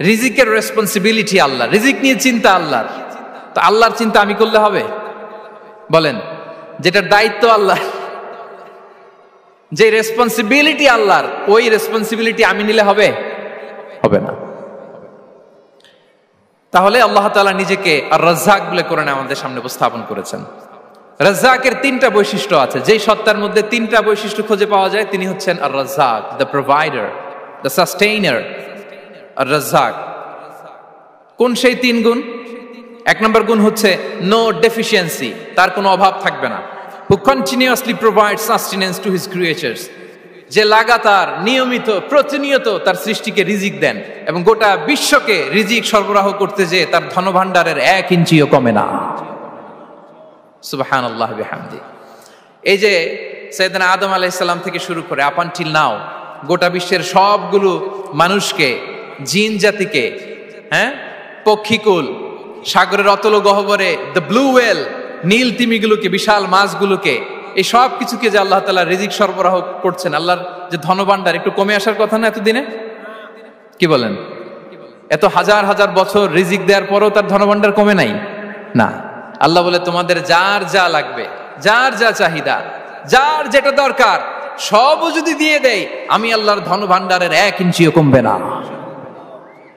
রিজিকের রেসপন্সিবিলিটি আল্লাহ, রিজিক নিয়ে চিন্তা আল্লাহর। তো আল্লাহর চিন্তা আমি করলে হবে? বলেন, যেটার দায়িত্ব আল্লাহ, যে রেসপন্সিবিলিটি আল্লাহর, ওই রেসপন্সিবিলিটি আমি নিলে হবে? হবে না। তাহলে আল্লাহ তাআলা নিজেকে আর রাজ্জাক বলে কোরআনে আমাদের সামনে উপস্থাপন করেছেন। রাজ্জাকের তিনটা বৈশিষ্ট্য আছে, যেই সত্তার মধ্যে তিনটা বৈশিষ্ট্য খুঁজে পাওয়া যায় তিনি হচ্ছেন আর রাজ্জাক, দ্য প্রোভাইডার, দ্য সাস্টেইনার। আর রাজ্জাক কোন সেই তিন গুণ? এক নম্বর গুণ হচ্ছে নো ডেফিসিয়েন্সি, তার কোনো অভাব থাকবে না। হু continuously provide sustenance to his creatures, যে লাগাতার নিয়মিত প্রতিনিয়ত তার সৃষ্টিকে রিজিক দেন এবং গোটা বিশ্বকে রিজিক সরবরাহ করতে যে তার ধনভাণ্ডারের 1 ইঞ্চিও কমে না। সুবহানাল্লাহ বিহামদি। এই যে সাইয়েদনা আদম আলাইহিস সালাম থেকে শুরু করে আপ আনটিল নাও গোটা বিশ্বের সবগুলো মানুষকে, জিন জাতিকে, পক্ষীকুল, সাগরের অতল গহ্বরে দ্য ব্লু ওয়েল, নীল তিমিগুলোকে, বিশাল মাছগুলোকে, এই সব কিছুকে যে আল্লাহ তাআলা রিজিক সরবরাহ করছেন, আল্লাহর যে ধনভাণ্ডার একটু কমে আসার কথা না এতদিনে? কি বলেন? এত হাজার হাজার বছর রিজিক দেওয়ার পরও তার ধনভাণ্ডার কমে নাই না। আল্লাহ বলে তোমাদের যার যা লাগবে, যার যা চাহিদা, যার যেটা দরকার সবও যদি দিয়ে দেয়, আমি আল্লাহর ধনভাণ্ডারের 1 ইঞ্চিও কমবে না।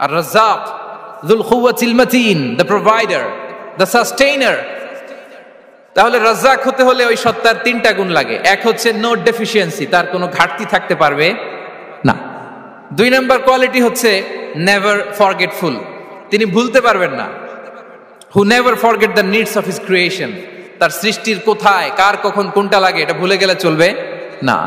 আর Razzak যুল কুওয়াতিল মাতিন, the provider, the sustainer. তাহলে রাজ্জাক হতে হলে ওই সত্তার তিনটা গুণ লাগে। এক হচ্ছে নো ডেফিসিয়েন্সি, তার কোনো ঘাটতি থাকতে পারবে না। 2 নম্বর কোয়ালিটি হচ্ছে নেভার ফরগেটফুল, তিনি ভুলতে পারবেন না। Who never forget the needs of his creation, তার সৃষ্টির কোথায় কার কখন কোনটা লাগে এটা ভুলে গেলে চলবে না।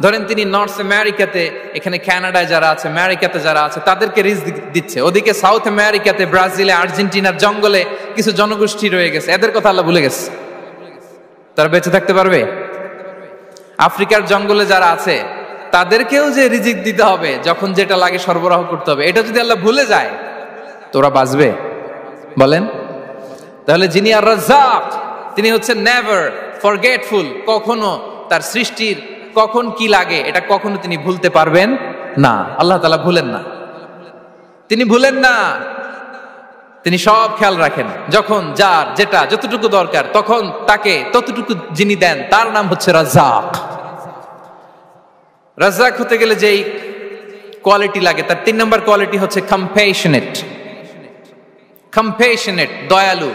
ধরেন তিনি নর্থ আমেরিকাতে, এখানে কানাডায় যারা আছে, আমেরিকাতে যারা আছে, তাদেরকে রিজিক দিচ্ছে। ওদিকে সাউথ আমেরিকাতে, ব্রাজিলে, আর্জেন্টিনার জঙ্গলে কিছু জনগোষ্ঠী রয়ে গেছে, এদের কথা আল্লাহ ভুলে গেছে। তারা বেঁচে থাকতে পারবে? আফ্রিকার জঙ্গলে যারা আছে তাদেরকেও যে রিজিক দিতে হবে, যখন যেটা লাগে সরবরাহ করতে হবে, এটা যদি আল্লাহ ভুলে যায় তোরা বাঁচবে? বলেন। তাহলে যিনি আর রাজ্জাক তিনি হচ্ছেন নেভার ফরগেটফুল, কখনো তার সৃষ্টির কখন কি লাগে এটা কখনো তিনি ভুলতে পারবেন না। আল্লাহ তাআলা ভুলেন না, তিনি ভুলেন না, তিনি সব খেয়াল রাখেন। যখন যার যেটা যতটুকু দরকার তখন তাকে ততটুকু যিনি দেন তার নাম হচ্ছে রাজ্জাক। রাজ্জাক হতে গেলে যেই কোয়ালিটি লাগে তার 3 নম্বর কোয়ালিটি হচ্ছে কম্প্যাশনেট। কম্প্যাশনেট, দয়ালু,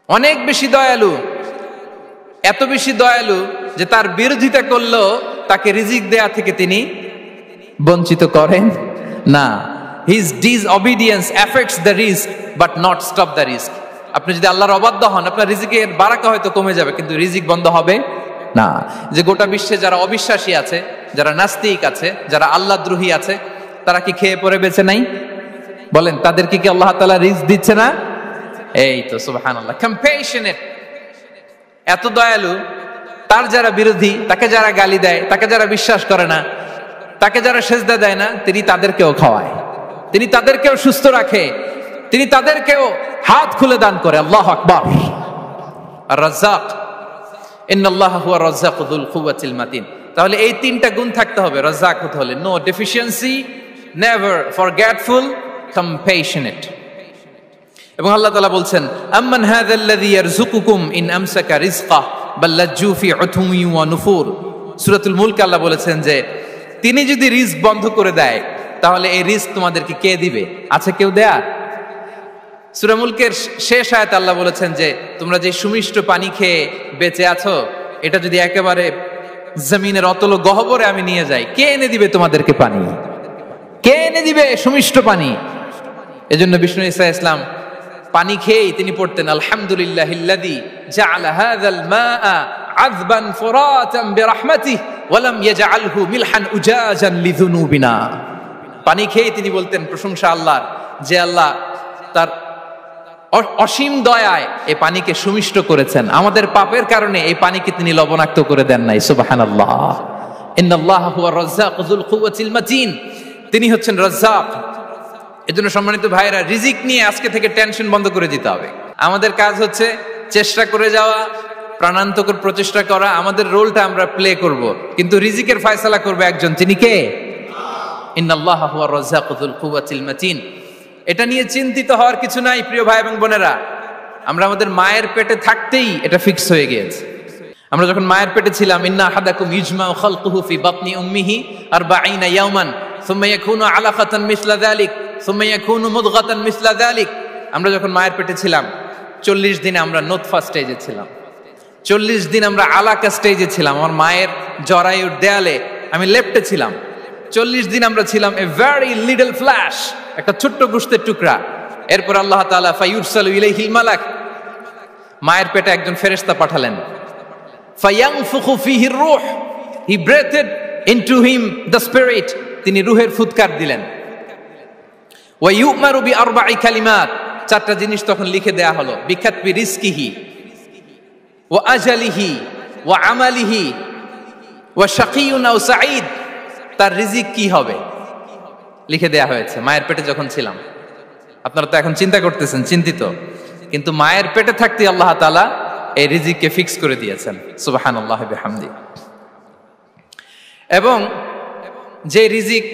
অনেক বেশি দয়ালু। এত বেশি দয়ালু যে তার বিরোধিতা করলেও তাকে রিজিক দেয়া থেকে তিনি বঞ্চিত করেন না। His disobedience affects the risk but not stop the risk. আপনি যদি আল্লাহর অবাধ্য হন, আপনার রিজিকের বারাকা হয়তো কমে যাবে কিন্তু রিজিক বন্ধ হবে না। যে গোটা বিশ্বে যারা অবিশ্বাসী আছে, যারা নাস্তিক আছে, যারা আল্লাহদ্রোহী আছে, তারা কি খেয়ে পরে বেঁচে নাই? বলেন, তাদেরকে কি আল্লাহ তাআলা রিজিক দিচ্ছে না? এই তো সুবহানাল্লাহ। কম্প্যাশনেট, এত দয়ালু, তার যারা বিরোধী, তাকে যারা গালি দেয়, তাকে যারা বিশ্বাস করে না, তাকে যারা সেজদা দেয় না, তিনি তাদেরকেও খাওয়ায়, তিনি তাদেরকেও সুস্থ রাখে, তিনি তাদেরকেও হাত খুলে দান করে। আল্লাহু আকবার। আর রাজ্জাক, ইন্নাল্লাহা হুয়া রাজ্জাকু যুল কুওয়াতিল মাতিন। তাহলে এই তিনটা গুণ থাকতে হবে রাজ্জাক হতে হলে: no deficiency, never forgetful, compassionate. এবং আল্লাহ তাআলা বলছেন, আম্মান হাযাল্লাযী ইয়ারযুকুকুম ইন আমসাকা রিজকা বাল লাজ্জু ফি উতুমি ওয়া নুফুর। সূরাতুল মুলক আল্লাহ বলেছেন যে তিনি যদি রিজক বন্ধ করে দেয় তাহলে এই রিজক তোমাদেরকে কে দিবে? আছে কেউ দেয়ার? সূরা মুলকের শেষ আয়াতে আল্লাহ বলেছেন যে তোমরা যে সুমিষ্ট পানি খেয়ে বেঁচে আছো, এটা যদি একেবারে জমিনের অতল গহ্বরে আমি নিয়ে যাই, কে এনে দিবে তোমাদেরকে পানি? কে এনে দিবে সুমিষ্ট পানি? এজন্য বিষ্ণু ঈসা ইসলাম পানি খেয়েই তিনি পড়তেন, আলহামদুলিল্লাহিল্লাযী জাআলা হাযাল মাআ আযবান ফুরাতান বিরাহমাতিহি ওয়া লাম ইয়াজআলহু মিলহান উজাজান লিযুনুবিনা। পানি খেয়েই তিনি বলতেন প্রশংসা আল্লাহর, যে আল্লাহ তার অসীম দয়ায় এই পানিকে সুমিষ্ট করেছেন, আমাদের পাপের কারণে এই পানিকে তিনি লবণাক্ত করে দেন নাই। সুবহানাল্লাহ। ইন্নাল্লাহা হুয়া রাজ্জাকু যুল কুওয়াতিল মাতিন, তিনি হচ্ছেন রাজ্জাক। এজন্য সম্মানিত ভাইরা, রিজিক নিয়ে আজকে থেকে টেনশন বন্ধ করে দিতে হবে। আমাদের কাজ হচ্ছে চেষ্টা করে যাওয়া, প্রাণান্তকর প্রচেষ্টা করা, আমাদের রোলটা আমরা প্লে করব, কিন্তু রিজিকের ফয়সালা করবে একজন। তিনি কে? ইন্নাল্লাহা হুয়ার রাজ্জাকু যুল কুওয়াতিল মাতিন। এটা নিয়ে চিন্তিত হওয়ার কিছু নাই প্রিয় ভাই এবং বোনেরা। আমরা আমাদের মায়ের পেটে থাকতেই এটা ফিক্স হয়ে গিয়েছে। আমরা যখন মায়ের পেটে ছিলাম, ইন্না আহাদাকুম ইজমাউ খালকুহু ফি বাতনি উম্মিহি 40 ইয়াওমান সুম্মা ইয়াকুনু আলাকাতান মিসলা যালিক সুম্মা ইয়াকুনু মুদগাতান মিসলা যালিক। আমরা যখন মায়ের পেটে ছিলাম 40 দিনে আমরা নুতফা স্টেজে ছিলাম, 40 দিন আমরা আলাকা স্টেজে ছিলাম। আমার মায়ের জরায়ুর দেয়ালে আমি লেপ্টে ছিলাম। 40 দিন আমরা ছিলাম এ ভেরি লিটল ফ্ল্যাশ, একটা ছোট্ট গোশতের টুকরা। এরপর আল্লাহ তাআলা ফায়ুরসালু ইলাইহিল মালাক, মায়ের পেটে একজন ফেরেশতা পাঠালেন। ফায়ানফুখু ফিহির রূহ, he breathed into him the spirit, তিনি রূহের ফুৎকার দিলেন। ওয়া ইউমারু বিআরবা'i কালিমাত, 4টা জিনিস তখন লিখে দেয়া হলো। বিকাতবি রিজকিহি ওয়া আজালিহি ওয়া আমালিহি ওয়া শাকিয়ুন আও সাঈদ, তার রিজিক কি হবে লিখে দেয়া হয়েছে মায়ের পেটে যখন ছিলাম। আপনারা তো এখন চিন্তা করতেছেন, চিন্তিত, কিন্তু মায়ের পেটে থাকতে আল্লাহ তাআলা এই রিজিককে ফিক্স করে দিয়েছেন। সুবহানাল্লাহি বিহামদি। এবং যে রিজিক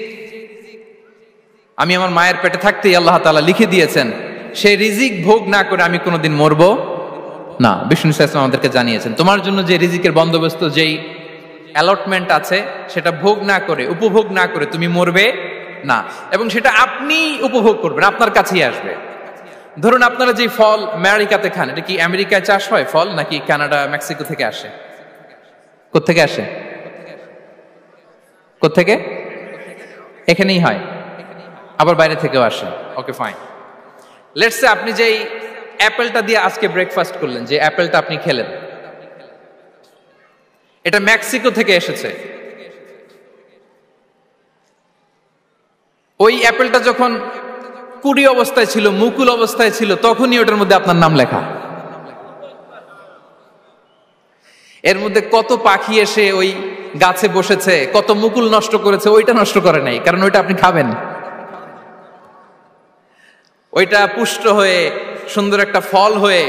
আমি আমার মায়ের পেটে থাকতেই আল্লাহ তাআলা লিখে দিয়েছেন, সেই রিজিক ভোগ না করে আমি কোনোদিন মরবো না। বিষ্ণু ইসলাম আমাদেরকে জানিয়েছেন, তোমার জন্য যে রিজিকের বন্দোবস্ত, যেই অ্যালটমেন্ট আছে, সেটা ভোগ না করে, উপভোগ না করে তুমি মরবে না। এবং সেটা আপনি উপভোগ করবেন, আপনার কাছেই আসবে। ধরুন আপনারা যে ফল আমেরিকাতে খান, এটা কি আমেরিকায় চাষ হয় ফল, নাকি কানাডা মেক্সিকো থেকে আসে? কোত্থেকে আসে? কোত্থেকে? এখানেই হয়, আবার বাইরে থেকেও আসে। Okay fine. লেটস সে আপনি যেই অ্যাপেলটা দিয়ে আজকে ব্রেকফাস্ট করলেন, যে অ্যাপেলটা আপনি খেলেন, এটা মেক্সিকো থেকে এসেছে। ওই অ্যাপেলটা যখন কুড়ি অবস্থায় ছিল, মুকুল অবস্থায় ছিল, তখনই ওটার মধ্যে আপনার নাম লেখা। এর মধ্যে কত পাখি এসে ওই গাছে বসেছে, কত মুকুল নষ্ট করেছে, ওইটা নষ্ট করে নাই, কারণ ওইটা আপনি খাবেন। ওইটা পুষ্ট হয়ে সুন্দর একটা ফল হয়ে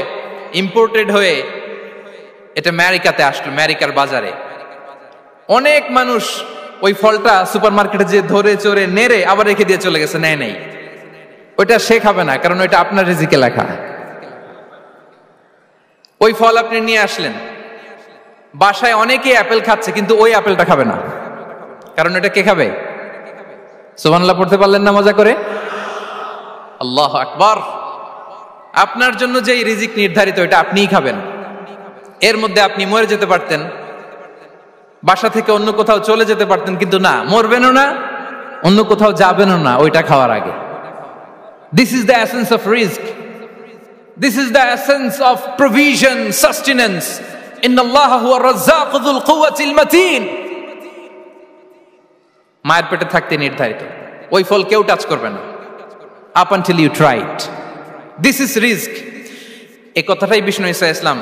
ইম্পোর্টেড হয়ে এটা আমেরিকাতে আসলো, আমেরিকার বাজারে। অনেক মানুষ ওই ফলটা সুপার মার্কেটে যে ধরে চড়ে নেড়ে আবার রেখে দিয়ে চলে গেছে, নেয় নেই। ওইটা সে খাবে না, কারণ ওইটা আপনার রিজিকে লেখা। ওই ফল আপনি নিয়ে আসলেন, বাসায় অনেকে অ্যাপেল খাচ্ছে, কিন্তু ওই অ্যাপেলটা খাবে না, কারণ এটা কে খাবে? সুবহানাল্লাহ পড়তে পারলেন না মজা করে? আল্লাহু আকবার। আপনার জন্য যে রিজিক নির্ধারিত, এটা আপনিই খাবেন। এর মধ্যে আপনি মরে যেতে পারতেন, বাসা থেকে অন্য কোথাও চলে যেতে পারতেন, কিন্তু না, মরবেনও না, অন্য কোথাও যাবেনও না ওইটা খাওয়ার আগে। This is the essence of rizq. This is the essence of provision, sustenance. Inna Allah huwa ar-razzaq dhul quwwati al-matin. মায়ের পেটে থাকতে নির্ধারিত, ওই ফল কেউ টাচ করবে না up until you try it. This is rizq. এই কথাটাই বিষ্ণু ঈসা ইসলাম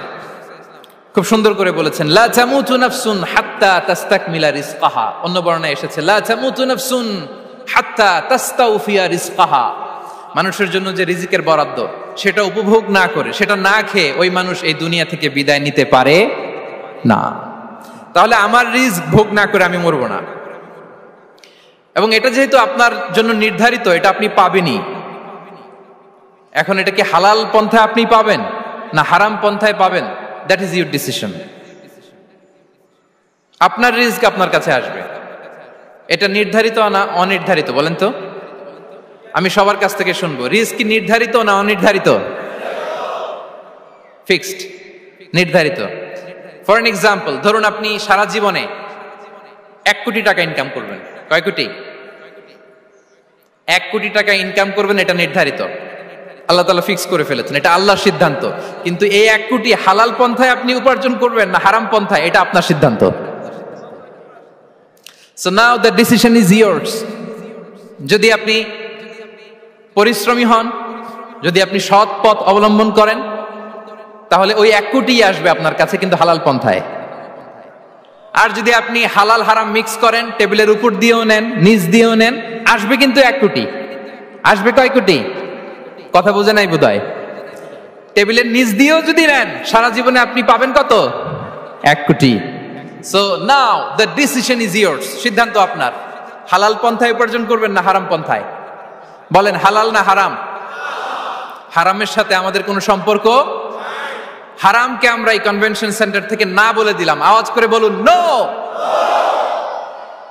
খুব সুন্দর করে বলেছেন, লা তামুতু নাফসুন হাত্তা তাস্তাকমিলা রিজকাহা। অন্য বর্ণনায় এসেছে লা তামুতু নাফসুন হাত্তা তাস্তাউফিয়া রিজকাহা। মানুষের জন্য যে রিজিকের বরাদ্দ, সেটা উপভোগ না করে, সেটা না খেয়ে ওই মানুষ এই দুনিয়া থেকে বিদায় নিতে পারে না। তাহলে আমার রিজিক ভোগ না করে আমি মরবো না। এবং এটা যেহেতু আপনার জন্য নির্ধারিত, এটা আপনি পাবেনই। এখন এটা কি হালাল পন্থায় আপনি পাবেন না হারাম পন্থায় পাবেন, দ্যাট ইজ ইউর ডিসিশন। আপনার রিজিক আপনার কাছে আসবে। এটা নির্ধারিত না অনির্ধারিত? বলেন তো, আমি সবার কাছ থেকে শুনবো, রিজিক কি নির্ধারিত না অনির্ধারিত? ফিক্সড, নির্ধারিত। ফর এন এক্সাম্পল, ধরুন আপনি সারা জীবনে 1 কোটি টাকা ইনকাম করবেন। কয় কোটি? 1 কোটি টাকা ইনকাম করবেন, এটা নির্ধারিত, আল্লাহ তাআলা ফিক্স করে ফেলেছেন, এটা আল্লাহর সিদ্ধান্ত। কিন্তু এই 1 কোটি হালাল পন্থায় আপনি উপার্জন করবেন না হারাম পন্থায়, এটা আপনার সিদ্ধান্ত। So now the decision is yours. যদি আপনি পরিশ্রমী হন, যদি আপনি সৎ পথ অবলম্বন করেন, তাহলে ওই 1 কোটি আসবে আপনার কাছে, কিন্তু হালাল পন্থায়। আর যদি আপনি হালাল হারাম মিক্স করেন, টেবিলের উপর দিয়েও নেন, নিচ দিয়েও নেন, আসবে কিন্তু 1 কোটি। আসবে কয় কোটি? কথা বোঝে নাই বোধহয়। টেবিলের নিচ দিয়েও যদি নেন, সারা জীবনে আপনি পাবেন কত? 1 কোটি। So now the decision is yours. সিদ্ধান্ত আপনার। হালাল পন্থায় উপার্জন করবেন না হারাম পন্থায়? বলেন হালাল না হারাম? হারামের সাথে আমাদের কোনো সম্পর্ক? হারামকে আমরা এই কনভেনশন সেন্টার থেকে না বলে দিলাম, আওয়াজ করে বলুন নো।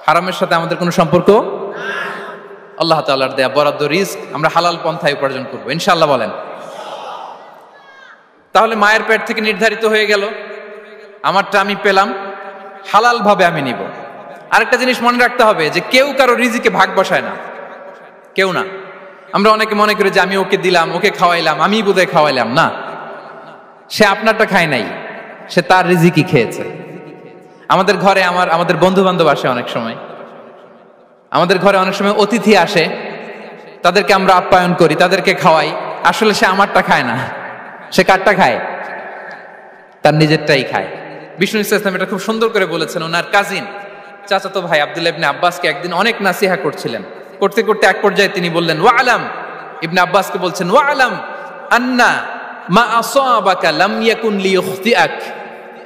হারামের সাথে আমাদের কোনো সম্পর্ক? আল্লাহ তাআলার দেয়া বরাদ্দ রিস্ক আমরা হালাল পন্থায় উপার্জন করবো ইনশাআল্লাহ। বলেন। তাহলে মায়ের পেট থেকে নির্ধারিত হয়ে গেল, আমারটা আমি পেলাম, হালাল ভাবে আমি নিব। আরেকটা জিনিস মনে রাখতে হবে যে কেউ কারো রিজিকে ভাগ বসায় না, কেউ না। আমরা অনেকে মনে করি যে আমি ওকে দিলাম, ওকে খাওয়াইলাম, আমি বোধহয় খাওয়াইলাম। না, সে আপনারটা খায় নাই, সে তার রিজিকই খেয়েছে। আমাদের ঘরে আমাদের বন্ধু বান্ধব আসে অনেক সময়, আমাদের ঘরে অনেক সময় অতিথি আসে, তাদেরকে আমরা আপ্যায়ন করি, তাদেরকে খাওয়াই। আসলে সে আমারটা খায় না, সে কারটা খায়? তার নিজেরটাই খায়। বিষ্ণু ইসলাম এটা খুব সুন্দর করে বলেছেন। ওনার কাজিন চাচাতো ভাই আব্দুল্লাহ ইবনে আব্বাসকে একদিন অনেক নাসিহা করছিলেন, করতে করতে এক পর্যায়ে তিনি বললেন ওয়া আলাম, ইবনে আব্বাসকে বলছেন ওয়া আলাম আন্না মা আসাবাকা লাম ইয়াকুন লিইখতিআক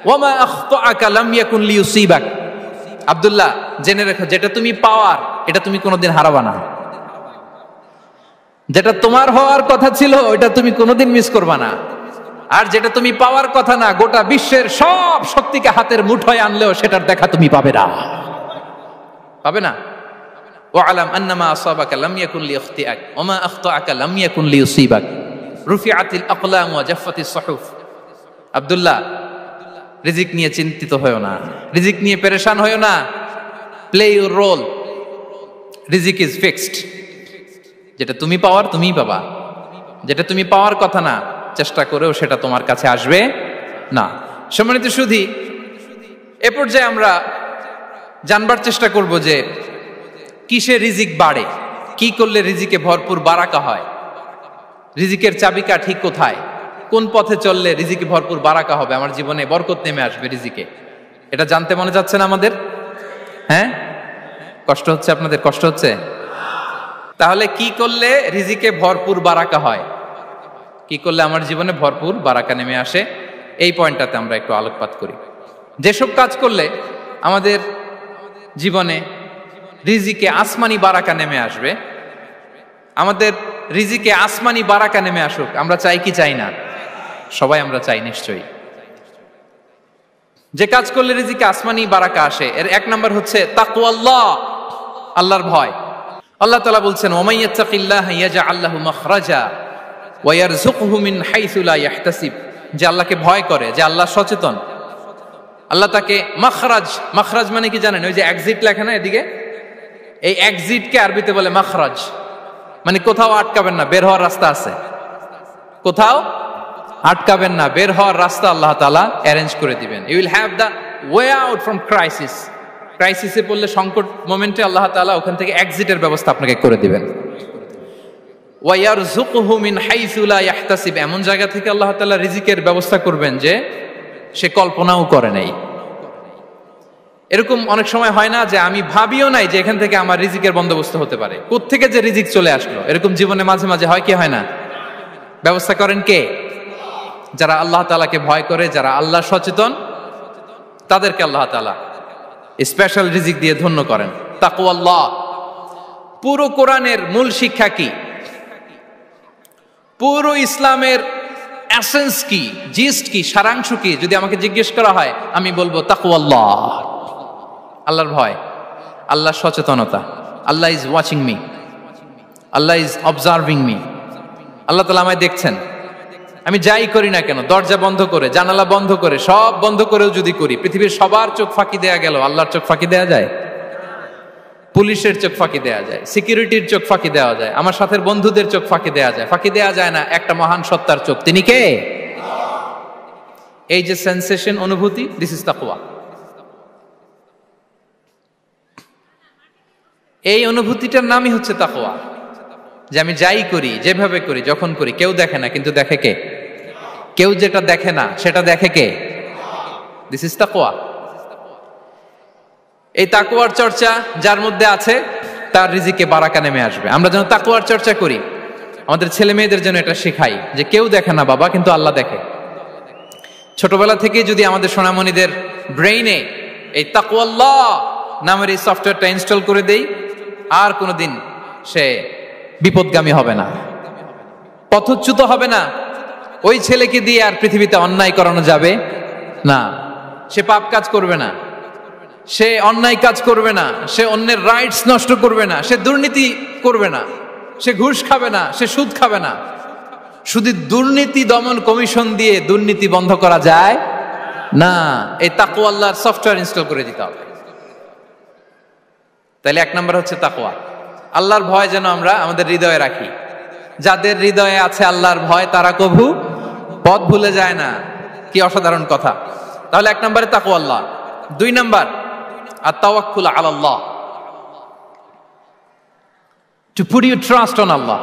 ওয়া মা আখতাআকা লাম ইয়াকুন লিইউসিবাক। আব্দুল্লাহ, জেনে রেখো, যেটা তুমি পাওয়ার এটা তুমি কোনোদিন হারাবা না। যেটা তোমার হওয়ার কথা ছিল ওটা তুমি কোনোদিন মিস করবা না। আর যেটা তুমি পাওয়ার কথা না, গোটা বিশ্বের সব শক্তিকে হাতের মুঠোয় আনলেও সেটার দেখা তুমি পাবে না, পাবে না। ওয়া আলাম আন্নামা আসাবাকা লাম ইয়াকুন লিইখতিআক ওয়া মা আখতাআকা লাম ইয়াকুন লিইউসিবাক রুফিআতিল আকলাম ওয়া জাফফাতিস সুহুফ। আব্দুল্লাহ, রিজিক নিয়ে চিন্তিত হয়ো না, রিজিক নিয়ে পেরেশান হয়ো না। প্লে ইউর রোল, রিজিক ইজ ফিক্সড। যেটা তুমি পাওয়ার তুমিই পাবা, যেটা তুমি পাওয়ার কথা না চেষ্টা করেও সেটা তোমার কাছে আসবে না। সম্মানিত সুধী, এ পর্যায়ে আমরা জানবার চেষ্টা করব যে কিসে রিজিক বাড়ে, কি করলে রিজিকে ভরপুর বারাকা হয়, রিজিকের চাবিকা ঠিক কোথায়, কোন পথে চললে রিজিকে ভরপুর বারাকা হবে, আমার জীবনে বরকত নেমে আসবে রিজিকে। এটা জানতে মনে যাচ্ছে না আমাদের? হ্যাঁ, কষ্ট হচ্ছে আপনাদের? কষ্ট হচ্ছে? তাহলে কি করলে রিজিকে ভরপুর বারাকা হয়, কি করলে আমার জীবনে ভরপুর বারাকা নেমে আসে, এই পয়েন্টটাতে আমরা একটু আলোকপাত করি। যেসব কাজ করলে আমাদের জীবনে রিজিকে আসমানি বারাকা নেমে আসবে, আমাদের রিজিকে আসমানি বারাকা নেমে আসুক, আমরা চাই কি চাই না? সবাই আমরা চাই নিশ্চয়ই। যে কাজ করলে রিজিকে আসমানি বারাকা আসে, এর এক নাম্বার হচ্ছে তাকওয়াল্লাহ, আল্লাহর ভয়। আল্লাহ তাআলা বলছেন ওয়া মাইয়াত্তাকিল্লাহা ইয়াজআল লাহু মাখরাজা ওয়া ইয়ারযুকহু মিন হাইসু লা ইয়াহতাসিব। যে আল্লাহকে ভয় করে, যে আল্লাহ সচেতন, আল্লাহ তাকে মাখরাজ, মাখরাজ মানে কি জানেন? ওই যে এক্সিট লেখা না এদিকে, এই এক্সিটকে আরবিতে বলে মাখরাজ, মানে কোথাও আটকাবেন না, বের হওয়ার রাস্তা আছে, কোথাও আটকাবেন না, বের হওয়ার রাস্তা আল্লাহ তাআলা অ্যারেঞ্জ করে দিবেন। You will have the way out from crisis. ক্রাইসিসে পড়লে, সংকট মোমেন্টে আল্লাহ তাআলা ওখান থেকে এক্সিটের ব্যবস্থা আপনাকে করে দিবেন। ওয়া ইয়ারযুকহু মিন হাইসু লা ইয়াহতাসিব, এমন জায়গা থেকে আল্লাহ তাআলা রিজিকের ব্যবস্থা করবেন যে সে কল্পনাও করে নাই। এরকম অনেক সময় হয় না যে আমি ভাবিও নাই যে এখান থেকে আমার রিজিকের বন্দোবস্ত হতে পারে, কোত্থেকে যে রিজিক চলে আসলো। এরকম জীবনে মাঝে মাঝে হয় কি হয় না? ব্যবস্থা করেন কে? যারা আল্লাহ তাআলাকে ভয় করে, যারা আল্লাহ সচেতন, তাদেরকে আল্লাহ তাআলা স্পেশাল রিজিক দিয়ে ধন্য করেন। তাকওয়াল্লাহ। পুরো কোরআনের মূল শিক্ষা কি? পুরো ইসলামের এসেন্স কি, জিস্ট কি, সারাংশ কি যদি আমাকে জিজ্ঞেস করা হয়, আমি বলবো তাকওয়াল্লাহ, আল্লাহর ভয়, আল্লাহর সচেতনতা। Allah is watching me, Allah is observing me. Allah তাআলা আমায় দেখছেন, আমি যাই করি না কেন, দরজা বন্ধ করে, জানালা বন্ধ করে, সব বন্ধ করেও যদি করি, পৃথিবীর সবার চোখ ফাঁকি দেয়া গেল, আল্লাহর চোখ ফাঁকি দেয়া যায়? পুলিশের চোখ ফাঁকি দেয়া যায়, সিকিউরিটির চোখ ফাঁকি দেওয়া যায়, আমার সাথে বন্ধুদের চোখ ফাঁকি দেয়া যায়, ফাঁকি দেয়া যায় না একটা মহান সত্তার চোখ। তিনি কে? এই যে সেন্সেশন, অনুভূতি, দিস ইজ তাকওয়া। এই অনুভূতিটার নামই হচ্ছে তাকওয়া। যে আমি যাই করি, যেভাবে করি, যখন করি, কেউ দেখে না, কিন্তু দেখে কে? কেউ যেটা দেখে না সেটা দেখে কে? দিস ইজ তাকওয়া। এই তাকওয়ার চর্চা যার মধ্যে আছে তার রিজিকে বারাকা নেমে আসবে। আমরা যেন তাকওয়ার চর্চা করি, আমাদের ছেলে মেয়েদের জন্য এটা শেখাই যে কেউ দেখে না বাবা, কিন্তু আল্লাহ দেখে। ছোটবেলা থেকে যদি আমাদের সোনামণিদের ব্রেইনে এই তাকওয়াল্লাহ নামের এই সফটওয়্যারটা ইনস্টল করে দেই, আর কোনোদিন সে বিপদগামী হবে না, পথচ্যুত হবে না। ওই ছেলেকে দিয়ে আর পৃথিবীতে অন্যায় করানো যাবে না। সে পাপ কাজ করবে না, সে অন্যায় কাজ করবে না, সে অন্যের রাইটস নষ্ট করবে না, সে দুর্নীতি করবে না, সে ঘুষ খাবে না, সে সুদ খাবে না। শুধু দুর্নীতি দমন কমিশন দিয়ে দুর্নীতি বন্ধ করা যায় না। এই তাকওয়া আল্লাহর সফটওয়্যার ইনস্টল করে দিতে হবে। তাহলে এক নম্বর হচ্ছে তাকওয়া। আল্লাহর ভয় যেন আমরা আমাদের হৃদয়ে রাখি। যাদের হৃদয়ে আছে আল্লাহর ভয় তারা কভু পথ ভুলে যায় না। কি অসাধারণ কথা। তাহলে এক নম্বরে তাকওয়া আল্লাহ। 2 number আত-তাওয়াক্কুল আলাল্লাহ, to put your trust on Allah,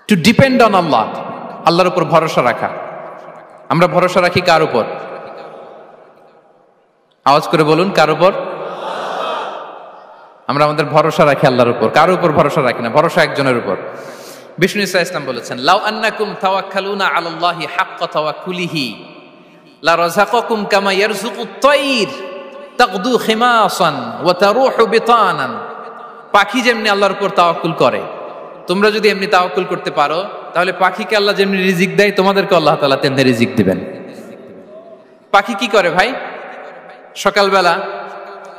to depend on Allah, আল্লাহর উপর ভরসা রাখা। আমরা ভরসা রাখি কার উপর? আওয়াজ করে বলুন, কার উপর? আমরা আমাদের ভরসা রাখি আল্লাহর উপর, কার উপর ভরসা রাখি না। ভরসা একজনের উপর। বিষ্ণু ইসা ইসলাম বলেছেন, লাউ আন্নাকুম তাওয়াক্কালুনা আলাল্লাহি হাক্কা তাওয়াক্কুলিহি লা রাযাকাকুম কামা ইয়ারযুকুত তায়র তাগদু খিমাসান ওয়া তারুহু বিতানান। পাখি যেমনি আল্লাহর উপর তাওয়াক্কুল করে, তোমরা যদি এমনি তাওয়াক্কুল করতে পারো তাহলে পাখিকে আল্লাহ যেমনি রিজিক দেয় তোমাদেরকে আল্লাহ তাআলা তেমনি রিজিক দিবেন। পাখি কি করে ভাই? সকালবেলা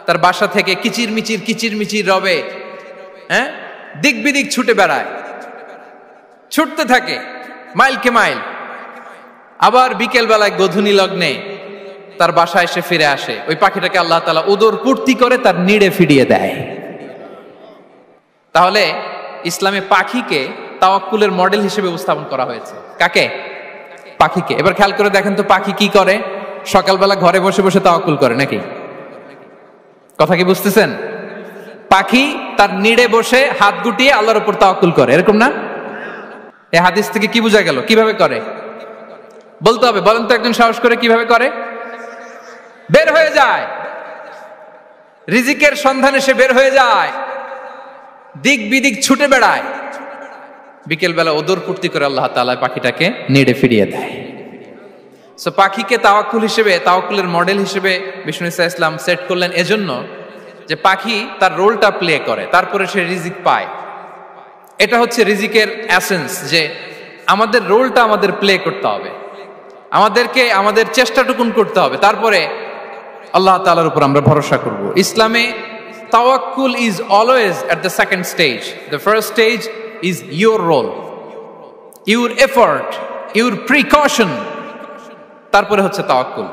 তার বাসা থেকে কিচির মিচির রবে, দিক বিদিক ছুটে বেড়ায়, ছুটতে থাকে মাইলকে মাইল। আবার বিকেল বেলায় গোধূলি লগ্নে তার বাসায় এসে ফিরে আসে। ওই পাখিটাকে আল্লাহ তাআলা উদর পূর্তি করে তার নিড়ে ফিরিয়ে দেয়। তাহলে ইসলামে পাখিকে তাওয়াক্কুলের মডেল হিসেবে উপস্থাপন করা হয়েছে। কাকে? পাখিকে। এবার খেয়াল করে দেখেন তো পাখি কি করে? সকালবেলা ঘরে বসে বসে তাওয়াক্কুল করে নাকি? কথা কি বুঝতেছেন? পাখি তার নিড়ে বসে হাত গুটিয়ে আল্লাহর উপর তাওয়াক্কুল করে, এরকম না? এই হাদিস থেকে কি বোঝা গেল? কিভাবে করে বলতে হবে, বলেন তো একজন সাহস করে কিভাবে করে? বের হয়ে যায়, রিজিকের সন্ধানে সে বের হয়ে যায়, দিক বিদিক ছুটে বেড়ায়, বিকেল বেলা ওদর পূর্তি করে আল্লাহ তাআলা পাখিটাকে নিড়ে ফিরিয়ে দেয়। সো পাখিকে তাওয়াক্কুল হিসেবে, তাওয়াক্কুলের মডেল হিসেবে বিষ্ণু ইসা ইসলাম সেট করলেন এজন্য যে পাখি তার রোলটা প্লে করে, তারপরে সে রিজিক পায়। এটা হচ্ছে রিজিকের এসেন্স, যে আমাদের রোলটা আমাদের প্লে করতে হবে, আমাদেরকে আমাদের চেষ্টাটুকুন করতে হবে, তারপরে আল্লাহ তাআলার উপর আমরা ভরসা করব। ইসলামে তাওয়াক্কুল is always at the second stage. The first stage is your role, your effort, your precaution, তারপরে হচ্ছে তাওয়াক্কুল।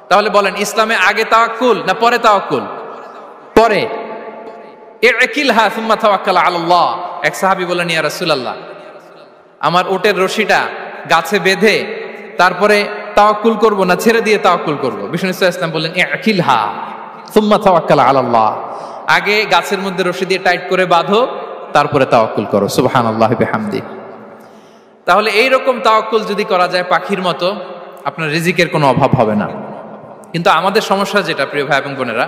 তাহলে বলেন ইসলামে আগে তাওয়াক্কুল না পরে তাওয়াক্কুল? পরে। ইকিলহা সুম্মা তাওয়াক্কাল আলাল্লাহ। এক সাহাবী বলেন, ইয়া রাসূলুল্লাহ, আমার উটের রশিটা গাছে বেঁধে তারপরে তাওয়াক্কুল করব না ছেড়ে দিয়ে তাওয়াক্কুল করব? বিষ্ণু ইসলাম বললেন, ইকিলহা সুম্মা তাওয়াক্কাল আলাল্লাহ। আগে গাছের মধ্যে রশি দিয়ে টাইট করে বাঁধো, তারপরে তাওয়াক্কুল করো। সুবহানাল্লাহি বিহামদি। তাহলে এইরকম তাওয়াক্কুল যদি করা যায় পাখির মতো, আপনার রিজিকের কোনো অভাব হবে না। কিন্তু আমাদের সমস্যা যেটা, প্রিয় ভাই এবং বোনেরা,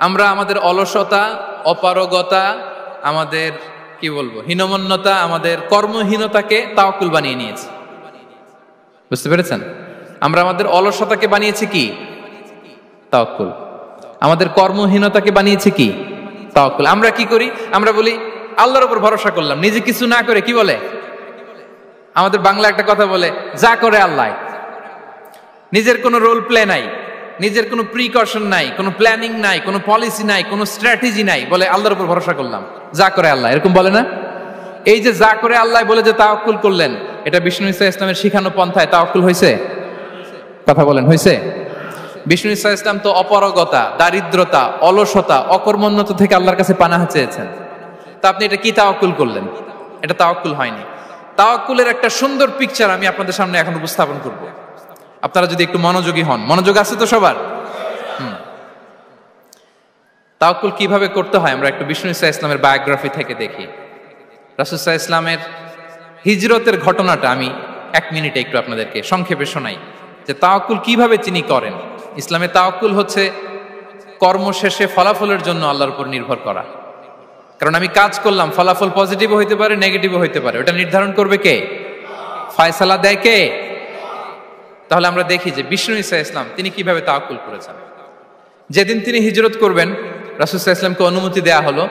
আমরা আমাদের অলসতা, অপারগতা, আমাদের কি বলবো হীনমন্যতা, আমাদের কর্মহীনতাকে তাওয়াক্কুল বানিয়ে নিয়েছি। বুঝতে পেরেছেন? আমরা আমাদের অলসতাকে বানিয়েছি কি? তাওয়াক্কুল। আমাদের কর্মহীনতাকে বানিয়েছি কি? তাওয়াক্কুল। আমরা কি করি? আমরা বলি আল্লাহর উপর ভরসা করলাম, নিজে কিছু না করে। কি বলে আমাদের বাংলা একটা কথা বলে, যা করে আল্লাহ। নিজের কোনো রোল প্লে নাই, নিজের কোনো প্রিকশন নাই, কোনো প্ল্যানিং নাই, কোনো পলিসি নাই, কোনো স্ট্র্যাটেজি নাই, বলে আল্লাহর উপর ভরসা করলাম, যা করে আল্লাহ। এরকম বলে না? এই যে যা করে আল্লাহ বলে যে তাওয়াক্কুল করলেন, এটা বিষ্ণু ইসা ইসলামের শিখানো পন্থায় তাওয়াক্কুল হয়েছে? কথা বলেন, হয়েছে? বিষ্ণু ইসা ইসলাম তো অপারগতা, দারিদ্রতা, অলসতা, অকর্মণ্যতা থেকে আল্লাহর কাছে পানাহ চেয়েছেন। তা আপনি এটা কি তাওয়াক্কুল করলেন? এটা তাওয়াক্কুল হয়নি। তাওয়াক্কুলের একটা সুন্দর পিকচার আমি আপনাদের সামনে এখন উপস্থাপন করব, আপনারা যদি একটু মনোযোগী হন। মনোযোগ আছে তো সবার? তাওয়াক্কুল কিভাবে করতে হয় আমরা একটু বিষ্ণু ইসা ইসলামের বায়োগ্রাফি থেকে দেখি। রাসূল সাল্লাল্লাহু আলাইহি ওয়াসাল্লামের হিজরতের ঘটনাটা আমি 1 মিনিটে একটু আপনাদেরকে সংক্ষেপে শোনাই, যে তাওয়াক্কুল কিভাবে তিনি করেন। ইসলামে তাওয়াক্কুল হচ্ছে কর্ম শেষে ফলাফলের জন্য আল্লাহর উপর নির্ভর করা। কারণ আমি কাজ করলাম, ফলাফল পজিটিভও হইতে পারে, নেগেটিভও হইতে পারে, ওটা নির্ধারণ করবে কে? ফয়সালা দেয় কে? তাহলে আমরা দেখি যে বিষ্ণু ইসা ইসলাম তিনি কিভাবে তাওয়াক্কুল করেছেন। যেদিন তিনি হিজরত করবেন, রাসূল সাল্লাল্লাহু আলাইহি ওয়াসাল্লামকে অনুমতি দেয়া হলো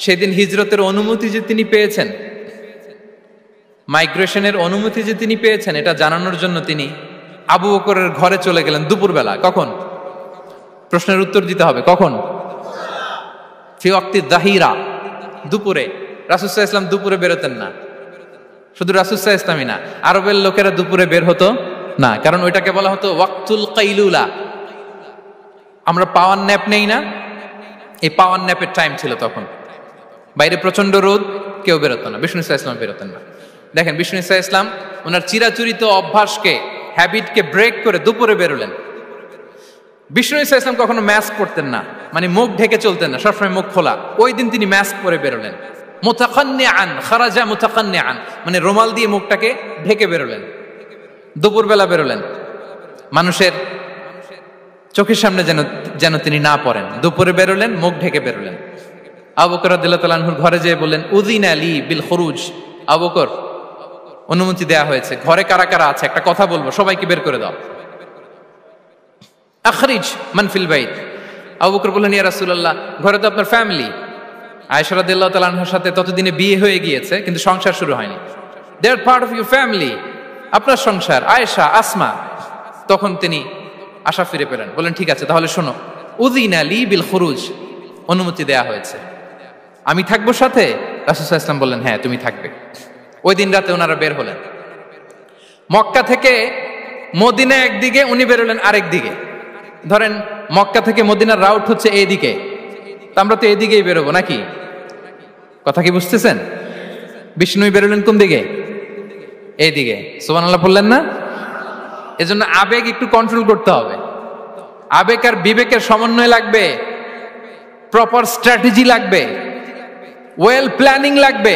সেদিন হিজরতের অনুমতি যে তিনি পেয়েছেন, মাইগ্রেশনের অনুমতি যে তিনি পেয়েছেন, এটা জানানোর জন্য তিনি আবু বকরের ঘরে চলে গেলেন দুপুরবেলা। কখন? প্রশ্নের উত্তর দিতে হবে, কখন? ফি ওয়াক্তি যাহিরা, দুপুরে। রাসূল সাল্লাল্লাহু আলাইহি ওয়াসাল্লাম দুপুরে বেরোতেন না। শুধু রাসূল সাল্লাল্লাহু আলাইহি ওয়াসাল্লামই না, আরবের লোকেরা দুপুরে বের হতো না, কারণ ওইটাকে বলা হতো ওয়াক্তুল কাইলুলা। আমরা পাওয়ার ন্যাপ নেই না, এই পাওয়ার ন্যাপের টাইম ছিল তখন। বাইরে প্রচন্ড রোদ, কেউ বেরোতো না, বিষ্ণু সাল্লাল্লাহু আলাইহি ওয়াসাল্লাম বেরোতেন না। দেখেন, বিষ্ণু সাল্লাল্লাহু আলাইহি ওয়াসাল্লাম ওনার চিরাচরিত অভ্যাসকে, হ্যাবিটকে ব্রেক করে দুপুরে বেরোলেন। বিষ্ণু সাল্লাল্লাহু আলাইহি ওয়াসাল্লাম কখনো মাস্ক পরতেন না, মানে মুখ ঢেকে চলতেন না, সবসময় মুখ খোলা। ওই দিন তিনি মাস্ক পরে বেরোলেন। মুতাকান্নিআন, খারাজা মুতাকান্নিআন, মানে রুমাল দিয়ে মুখটাকে ঢেকে বেরোলেন, দুপুরবেলা বেরোলেন। মানুষের চোখের সামনে যেন তিনি না পড়েন, দুপুরে বেরোলেন, মুখ ঢেকে বেরোলেন। আবু বকর রাদিয়াল্লাহু তাআলা আনহুর ঘরে যেয়ে বললেন, উযিনা লি বিল খুরুজ। আবু বকর, অনুমতি দেয়া হয়েছে, ঘরে কারা কারা আছে একটা কথা বলবো, সবাইকে বের করে দাও। আখরিজ মান ফিল বাইত। আবু বকর বললেন, ইয়া রাসূলুল্লাহ, ঘরে তো আপনার ফ্যামিলি। আয়েশা রাদিয়াল্লাহু তাআলা আনহার সাথে ততদিনে বিয়ে হয়ে গিয়েছে, কিন্তু সংসার শুরু হয়নি। দে আর পার্ট অফ ইউর ফ্যামিলি, আপনার সংসার, আয়েশা, আসমা। তখন তিনি আশা ফিরে পেলেন, বলেন ঠিক আছে, তাহলে শোনো, উযিনা লি বিল খুরুজ, অনুমতি দেয়া হয়েছে, আমি থাকবো সাথে? রাসূল সাল্লাল্লাহু আলাইহি ওয়াসাল্লাম বললেন, হ্যাঁ তুমি থাকবে। ওই দিন রাতে ওনারা বের হলেন। মক্কা থেকে মদিনা একদিকে, উনি বেরোলেন আরেক দিকে। ধরেন মক্কা থেকে মদিনার রাউট হচ্ছে এইদিকে, তা আমরা তো এইদিকেই বেরোবো নাকি? কথা কি বুঝতেছেন? বিষ্ণু বেরোলেন কোন দিকে? এইদিকে। সুবহানাল্লাহ বললেন না? এজন্য আবেগ একটু কন্ট্রোল করতে হবে। আবেগ আর বিবেকের সমন্বয় লাগবে, প্রপার স্ট্র্যাটেজি লাগবে, ওয়েল প্ল্যানিং লাগবে,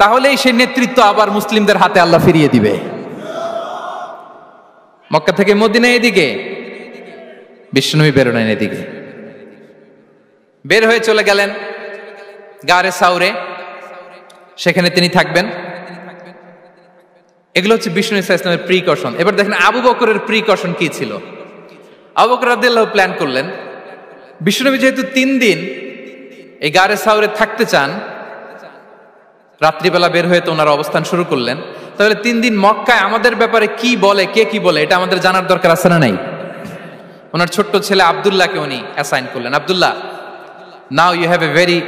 তাহলেই সেই নেতৃত্ব আবার মুসলিমদের হাতে আল্লাহ ফিরিয়ে দিবে। মক্কা থেকে মদিনা এদিকে, বিষ্ণু বেরোলেন এদিকে। বের হয়ে চলে গেলেন গারে সাউরে, সেখানে তিনি থাকবেন। এগুলো হচ্ছে বিষ্ণু ইসলামের প্রিকশন। এবার দেখেন আবু বকরের প্রিকশন কি ছিল। আবু বকর রাদিয়াল্লাহু প্ল্যান করলেন, বিষ্ণুনবী যেহেতু 3 দিন এই গারে সাউরে থাকতে চান, রাত্রিবেলা বের হয়ে তো ওনারা অবস্থান শুরু করলেন, তাহলে 3 দিন মক্কায় আমাদের ব্যাপারে কি বলে, কে কি বলে, এটা আমাদের জানার দরকার আছে না নাই? ওনার ছোট্ট ছেলে আব্দুল্লাহকে উনি অ্যাসাইন করলেন। Abdullah, now you have a very,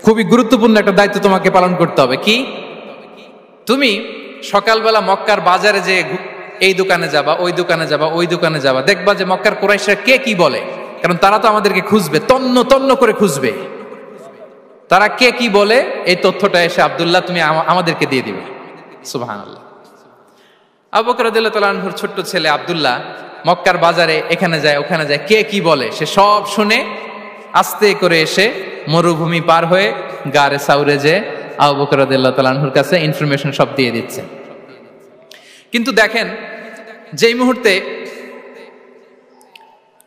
খুবই গুরুত্বপূর্ণ একটা দায়িত্ব তোমাকে পালন করতে হবে। কি? তুমি সকালবেলা মক্কার বাজারে যে এই দোকানে যাবা, ওই দোকানে যাবা, ওই দোকানে যাবা, দেখবা যে মক্কার কুরাইশরা কে কি বলে, কারণ তারা তো আমাদেরকে খুঁজবে, তন্ন তন্ন করে খুঁজবে। তারা কে কি বলে এই তথ্যটা এসে আব্দুল্লাহ তুমি আমাদেরকে দিয়ে দিবে। সুবহানাল্লাহ। আবু বকর রাদিয়াল্লাহু তাআলা আনহুর ছোট্ট ছেলে আব্দুল্লাহ মক্কার বাজারে এখানে যায় ওখানে যায়, কে কি বলে সে সব শুনে আস্তে করে এসে মরুভূমি পার হয়ে গারে সাউরে যে আবু বকর রাদিয়াল্লাহু তাআলা আনহুর কাছে ইনফরমেশন সব দিয়ে দিচ্ছে। কিন্তু দেখেন, যেই মুহূর্তে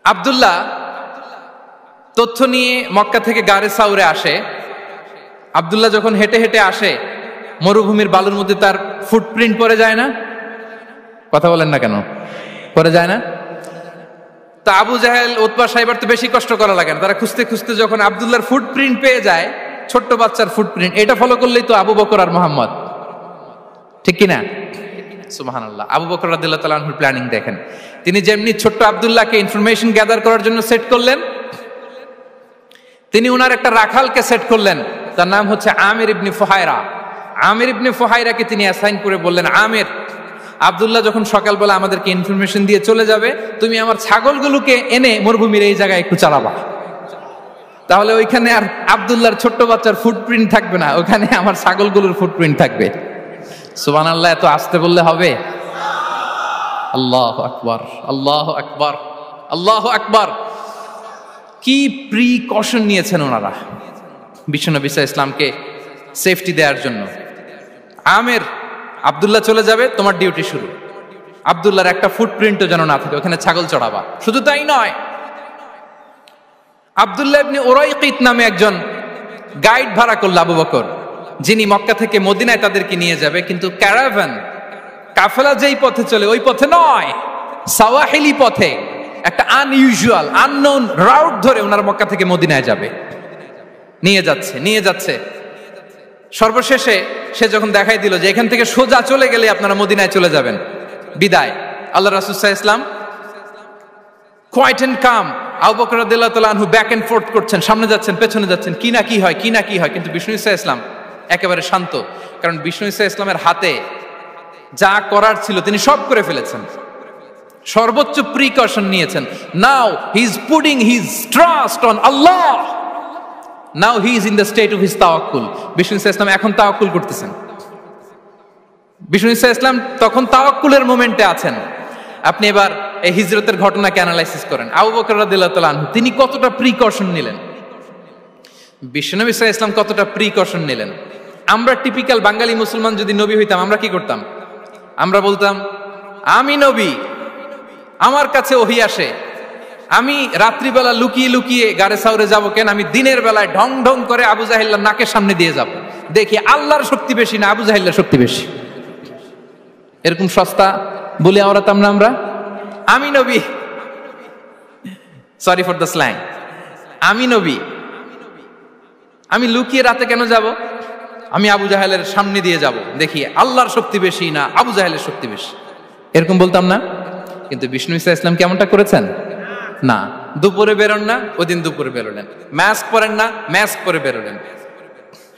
আব্দুল্লাহ তথ্য নিয়ে মক্কা থেকে গারে সাউরে আসে, আব্দুল্লাহ যখন হেঁটে হেঁটে আসে, মরুভূমির বালুর মধ্যে তার ফুটপ্রিন্ট পড়ে যায় না? কথা বলেন না কেন? পড়ে যায় না? তা আবু জাহেল, উতবা সাইবার তো বেশি কষ্ট করা লাগে না, তারা খুঁজতে খুঁজতে যখন আব্দুল্লাহর ফুটপ্রিন্ট পেয়ে যায়, ছোট্ট বাচ্চার ফুটপ্রিন্ট, এটা ফলো করলেই তো আবু বকর আর মোহাম্মদ, ঠিক কিনা? সুবহানাল্লাহ। আবু বকর রাদিয়াল্লাহু তাআলা আনহুর প্ল্যানিং দেখেন। তিনি যেমনি ছোট্ট আব্দুল্লাহকে ইনফরমেশন গ্যাদার করার জন্য সেট করলেন, তিনি উনার একটা রাখালকে সেট করলেন, তার নাম হচ্ছে আমির ইবনে ফুহায়রা। আমির ইবনে ফুহায়রাকে তিনি অ্যাসাইন করে বললেন, আমির, আব্দুল্লাহ যখন সকালবেলা আমাদেরকে ইনফরমেশন দিয়ে চলে যাবে, তুমি আমার ছাগলগুলোকে এনে মরুভূমির এই জায়গায় একটু চালাবা, তাহলে ওইখানে আর আব্দুল্লাহর ছোট্ট বাচ্চার ফুটপ্রিন্ট থাকবে না, ওখানে আমার ছাগলগুলোর ফুটপ্রিন্ট থাকবে। সুবহানাল্লাহ। এত আসতে বললে হবে? আল্লাহু আকবার, আল্লাহু আকবার, আল্লাহু আকবার। কি প্রিকশন নিয়েছেন ওনারা বিশ্বনবী সাল্লাল্লাহু আলাইহি ওয়াসাল্লামকে সেফটি দেওয়ার জন্য। আমির, আব্দুল্লাহ চলে যাবে, তোমার ডিউটি শুরু। আব্দুল্লাহর একটা ফুটপ্রিন্টও যেন না থাকে, ওখানে ছাগল চড়াবা। শুধু তাই নয়, আব্দুল্লাহ ইবনে উরাইকিত নামে একজন গাইড ভাড়া করল আবু বকর, যিনি মক্কা থেকে মদিনায় তাদেরকে নিয়ে যাবে, কিন্তু ক্যারাভান, কাফেলা যেই পথে চলে ওই পথে নয়, সাওয়াহিলি পথে, একটা আনইউজুয়াল আননোন রাউট ধরে ওনার মক্কা থেকে মদিনায় যাবে। নিয়ে যাচ্ছে সর্বশেষে সে যখন দেখাই দিল যে এখান থেকে সোজা চলে গেলে আপনারা মদিনায় চলে যাবেন, বিদায়। আল্লাহ রাসূল সাল্লাল্লাহু আলাইহি ওয়াসাল্লাম কোয়াইট এন্ড কাম, আবু বকর রাদিয়াল্লাহু তাআলা আনহু ব্যাক এন্ড ফোর্থ করছেন, সামনে যাচ্ছেন পেছনে যাচ্ছেন, কি না কি হয় কিন্তু বিষ্ণু সাল্লাল্লাহু আলাইহি ওয়াসাল্লাম একেবারে শান্ত, কারণ বিষ্ণু সাল্লাল্লাহু আলাইহি ওয়াসাল্লামের হাতে যা করার ছিল তিনি সব করে ফেলেছেন, সর্বোচ্চ প্রিকশন নিয়েছেন। Now he is putting his trust on Allah, now he is in the state of his তাওয়াক্কুল। বিষ্ণু সাল্লাল্লাহু আলাইহি ওয়াসাল্লাম এখন তাওয়াক্কুল করতেছেন, বিষ্ণু সাল্লাল্লাহু আলাইহি ওয়াসাল্লাম তখন তাওয়াক্কুলের মোমেন্টে আছেন। আপনি এবার এই হিজরতের ঘটনাকে অ্যানালাইসিস করেন, আবু বকর রাদিয়াল্লাহু তাআলা আনহু তিনি কতটা প্রিকশন নিলেন, বিশ্বনবী সাল্লাল্লাহু আলাইহি ওয়াসাল্লাম কতটা প্রিকশন নিলেন। আমরা টিপিক্যাল বাঙালি মুসলমান যদি নবী হইতাম আমরা কি করতাম? আমরা বলতাম আমি নবী, আমার কাছে ওহী আসে, আমি রাত্রিবেলা লুকিয়ে লুকিয়ে গারে সাউরে যাব কেন, আমি দিনের বেলায় ঢং ঢং করে আবু জাহেলের নাকের সামনে দিয়ে যাব, দেখি আল্লাহর শক্তি বেশি না আবু জাহেলের শক্তি বেশি। এরকম সস্তা বলে আওড়াতাম না আমরা, আমি নবী, সরি ফর দ্য স্ল্যাং, আমি নবী, আমি লুকিয়ে রাতে কেন যাব, আমি আবু জাহেলের সামনে দিয়ে যাব, দেখি আল্লাহর শক্তি বেশি না আবু জাহেলের শক্তি বেশি, এরকম বলতাম না। কিন্তু বিষ্ণু ঈসা ইসলাম কেমনটা করেছেন? না, দুপুরে বেরোন না, ওই দিন দুপুরে বেরোলেন, মাস্ক পরেন না, মাস্ক পরে বেরোলেন,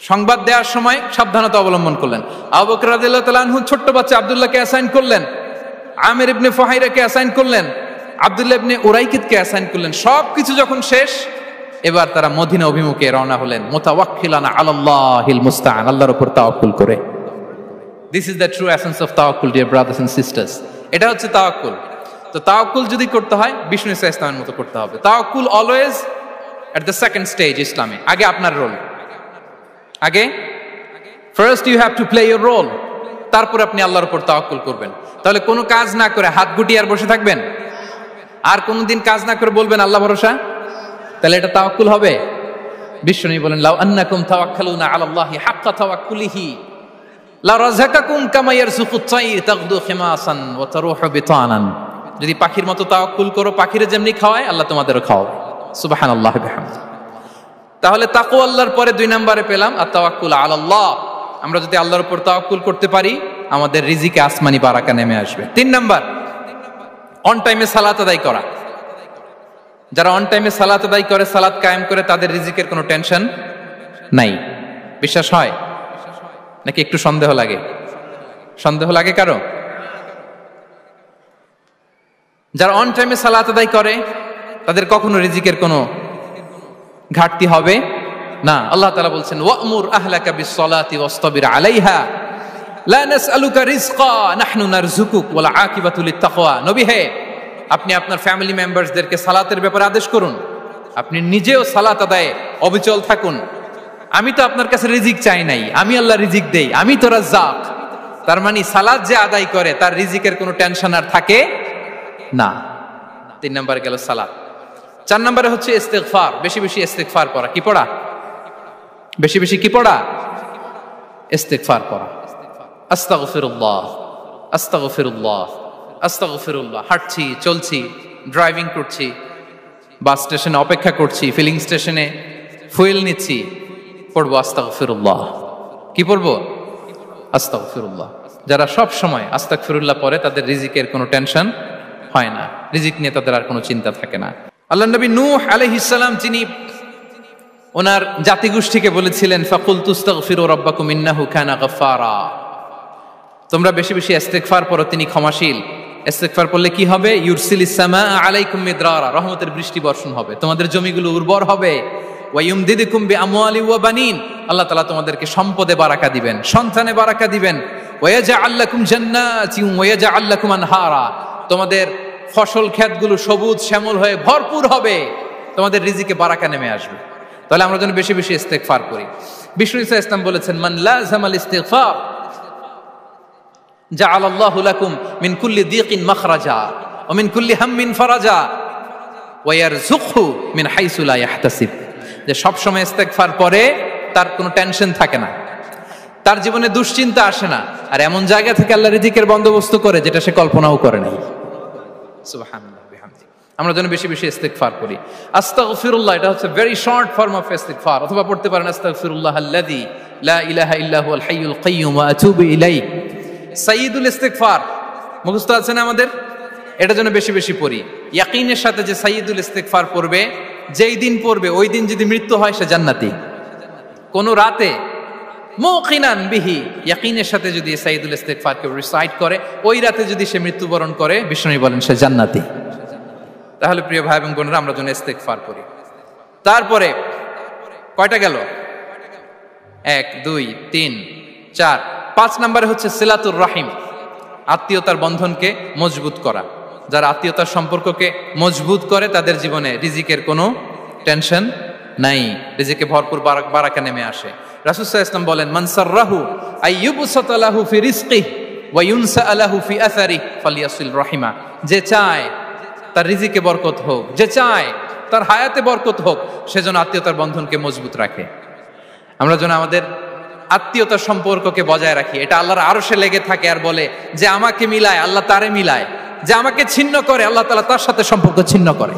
সংবাদ দেওয়ার সময় সাবধানতা অবলম্বন করলেন। আবু বকর রাদিয়াল্লাহু তাআলা আনহু ছোট্ট বাচ্চা আব্দুল্লাহকে অ্যাসাইন করলেন, আমির ইবনে ফুহাইরাকে অ্যাসাইন করলেন, আব্দুল্লাহ ইবনে উরাইকিতকে অ্যাসাইন করলেন। সবকিছু যখন শেষ, এবার তারা মদিনা অভিমুখে রওনা হলেন, মুতাওয়াক্কিলানা আলাল্লাহিল মুস্তাআন, আল্লাহর উপর তাওয়াক্কুল করে। This is the true essence of তাওয়াক্কুল ডিয়ার ব্রাদার্স এন্ড সিস্টার্স। এটা হচ্ছে তাওয়াক্কুল। তো তাওয়াক্কুল যদি করতে হয় বিষ্ণু ঈসা ইসলামের মতো করতে হবে। তাওয়াক্কুল always at the second stage ইসলামে। আগে আপনার রোল, আগে first you have to play your role, তারপর আপনি আল্লাহর উপর তাওয়াক্কুল করবেন। তাহলে কোনো কাজ না করে হাত গুটিয়ে আর বসে থাকবেন, আর কোনোদিন কাজ না করে বলবেন আল্লাহ ভরসা, তাহলে এটা তাওয়াক্কুল হবে? বিশ্বনবী বলেন লাউ আন্নাকুম তাওয়াক্কালুনা আলাল্লাহি হাক্কা তাওয়াক্কুলিহি লা রাযাকাকুম কামা ইয়ারযুকুত তাইর তাগদু খিমাসান ওয়া তারুহু বিতানান। যদি পাখির মতো তাওয়াক্কুল করো, পাখিরে যেমনি খাওয়ায় আল্লাহ তোমাদেরও খাওয়াবে। সুবহানাল্লাহি বিহামদিহি। তাহলে তাকওয়া আল্লাহর পরে 2 নম্বরে পেলাম আত-তাওয়াক্কুল আলাল্লাহ। আমরা যদি আল্লাহর উপর তাওয়াক্কুল করতে পারি আমাদের রিজিকে আসমানি বারাকা নেমে আসবে। 3 নাম্বার, অন টাইমে সালাত আদায় করা। যারা অন টাইমে সালাত আদায় করে, সালাত কায়েম করে, তাদের রিজিকের কোনো টেনশন নাই। বিশ্বাস হয় নাকি একটু সন্দেহ লাগে? সন্দেহ লাগে কারো? যারা অন টাইমে সালাত আদায় করে তাদের কখনো রিজিকের কোনো ঘাটতি হবে না। আল্লাহ তাআলা বলছেন ওয়া'মুর আহলাকা বিস-সালাতি ওয়াসতাবির আলাইহা লা নাসআলুকা রিজকা নাহনু নারযুকুক ওয়াল আকিবাতু লিত-তাকওয়া। নবী হে, আপনি আপনার ফ্যামিলি মেম্বারসদেরকে সালাতের ব্যাপারে আদেশ করুন, আপনি নিজেও সালাত আদায়ে অবিচল থাকুন। আমি তো আপনার কাছে রিজিক চাই নাই, আমি আল্লাহ রিজিক দেই, আমি তো রাজ্জাক। তার মানে সালাত যে আদায় করে তার রিজিকের কোনো টেনশন আর থাকে না। 3 নম্বরে গেল সালাত। 4 নম্বরে হচ্ছে ইস্তিগফার, বেশি বেশি ইস্তিগফার পড়া। কি পড়া? বেশি বেশি কি পড়া? ইস্তিগফার পড়া। আস্তাগফিরুল্লাহ, আস্তাগফিরুল্লাহ, আস্তাগফিরুল্লাহ। হাঁটছি, চলছি, ড্রাইভিং করছি, বাস স্টেশনে অপেক্ষা করছি, ফিলিং স্টেশনে ফুয়েল নিচ্ছি, পড়বো আস্তাগফিরুল্লাহ। কি পড়বো? আস্তাগফিরুল্লাহ। যারা সব সময় আস্তাগফিরুল্লাহ পড়ে তাদের রিজিকের কোনো টেনশন হয় না, রিজিক নিয়ে তাদের আর কোনো চিন্তা থাকে না। আল্লাহ নবী নূহ আলাইহিস সালাম যিনি ওনার জাতিগোষ্ঠীকে বলেছিলেন ফাকুলতু আস্তাগফিরু রাব্বাকুম ইন্নাহু কানা গাফফারা, তোমরা বেশি বেশি ইস্তিগফার পড়ো, তিনি ক্ষমাশীল। ইস্তিগফার পড়লে কি হবে? ইউরসিলিস সামাআ আলাইকুম মিদরারা, রহমতের বৃষ্টি বর্ষণ হবে, তোমাদের জমিগুলো উর্বর হবে। ওয়া ইউমদিদুকুম বিআমওয়ালি ওয়া বানিন, আল্লাহ তাআলা তোমাদেরকে সম্পদে বারাকা দিবেন, সন্তানে বারাকা দিবেন। ওয়া ইয়াজআল লাকুম জান্নাতিন ওয়া ইয়াজআল লাকুম আনহারা, তোমাদের ফসল ক্ষেতগুলো সবুজ শ্যামল হয়ে ভরপুর হবে, তোমাদের রিজিকে বারাকা নেমে আসবে। তাহলে আমরা যেন বেশি বেশি ইস্তিগফার করি। বিষ্ণু ঈসা ইসলাম বলেছেন মান লাযামাল ইস্তিগফার জাআলাল্লাহু লাকুম মিন কুল্লি দিকিন মাখরাজা ওয়া মিন কুল্লি হাম্মিন ফারাজা ওয়া ইয়ারযুকহু মিন হাইসু লা ইয়াহতাসিব। যে সব সময় ইস্তিগফার পরে তার কোনো টেনশন থাকে না, তার জীবনে দুশ্চিন্তা আসে না, আর এমন জায়গা থেকে আল্লাহ রিজিকের বন্দোবস্ত করে যেটা সে কল্পনাও করে নাই। সুবহানাল্লাহ বিহামদিহি। আমরা যেন বেশি বেশি ইস্তিগফার করি। আস্তাগফিরুল্লাহ, এটা হচ্ছে ভেরি শর্ট ফর্ম অফ ইস্তিগফার। অথবা পড়তে পারেন আস্তাগফিরুল্লাহ আল্লাযী লা ইলাহা ইল্লা হুয়াল হাইয়ুল কাইয়্যুম ওয়া আতুবু ইলাইহি। সাইয়্যিদুল ইস্তিগফার মুখস্থ আছে না আমাদের? এটা যেন বেশি বেশি পড়ি। ইয়াকিনের সাথে যে সাইয়্যিদুল ইস্তিগফার পড়বে, যেই দিন পড়বে ওই দিন যদি মৃত্যু হয় সে জান্নাতি। কোন রাতে মুকিনান বিহি, ইয়াকিনের সাথে যদি সাইয়্যিদুল ইস্তিগফার কে রিসাইট করে, ওই রাতে যদি সে মৃত্যুবরণ করে, বিষ্ণু বলেন সে জান্নাতি। তাহলে প্রিয় ভাই এবং বোনেরা, আমরা যেন ইস্তিগফার করি। তারপরে কয়টা গেল? 1 2 3 4 5 নম্বরে হচ্ছে সিলাতুর রাহিম, আত্মীয়তার বন্ধনকে মজবুত করা। যারা আত্মীয়তার সম্পর্ককে মজবুত করে তাদের জীবনে রিজিকের কোনো টেনশন নাই, রিজিকে ভরপুর বারাকা নেমে আসে। রাসূল সাল্লাল্লাহু আলাইহি ওয়াসাল্লাম বলেন, মান সাররাহু আইয়ুবসাতা লাহু ফি রিজকিহি ওয়া ইউনসা লাহু ফি আসারিহি ফালিয়াসিল রাহিমা। যে চায় তার রিজিকে বরকত হোক, যে চায় তার হায়াতে বরকত হোক, সেজন্য আত্মীয়তার বন্ধনকে মজবুত রাখে। আমরা যেন আমাদের আত্মীয়তার সম্পর্ককে বজায় রাখি। এটা আল্লাহর আরশে লেগে থাকে আর বলে যে আমাকে মিলায় আল্লাহ তারে মিলায়, যে আমাকে ছিন্ন করে আল্লাহ তাআলা তার সাথে সম্পর্ক ছিন্ন করে।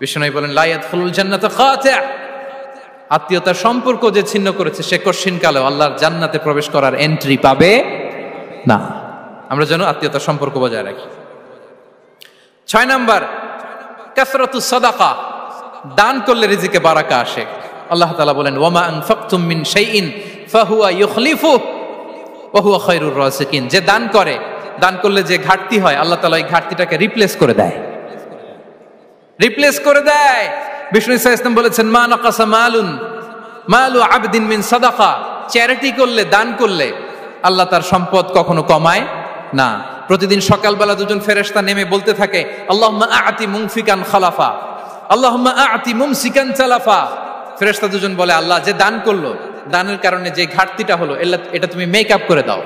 বিষ্ণু বলেন, লা ইয়াদখুলুল জান্নাতা কাতি', আত্মীয়তার সম্পর্ক যে ছিন্ন করেছে সে কঠিন কালে আল্লাহর জান্নাতে প্রবেশ করার এন্ট্রি পাবে না। আমরা যেন আত্মীয়তার সম্পর্ক বজায় রাখি। 6 নাম্বার, কাসরাতুস সাদাকা, দান করলে রিজিকে বারাকা আসে। আল্লাহ তাআলা বলেন, ওয়ামা আনফাকতুম মিন শাইইন ফাহুয়া ইউখলিফুহু ওয়া হুয়া খায়রুর রাযিকিন। যে দান করে, দান করলে যে ঘাটতি হয় আল্লাহ তাআলা এই ঘাটতিটাকে রিপ্লেস করে দেয়, রিপ্লেস করে দেয়। বিষ্ণু সাল্লাল্লাহু আলাইহি ওয়াসাল্লাম বলেছেন, মা নাকাসা মালু আবদিন মিন সাদাকা, চ্যারিটি করলে, দান করলে আল্লাহ তার সম্পদ কখনো কমায় না। প্রতিদিন সকালবেলা দুজন ফেরেশতা নেমে বলতে থাকে, আল্লাহুম্মা আ'তি মুনফিকান খালাফা, আল্লাহুম্মা আ'তি মুমসিকান তালাফা। ফেরেশতা দুজন বলে, আল্লাহ যে দান করলো, দানের কারণে যে ঘাটতিটা হলো এটা তুমি মেক আপ করে দাও,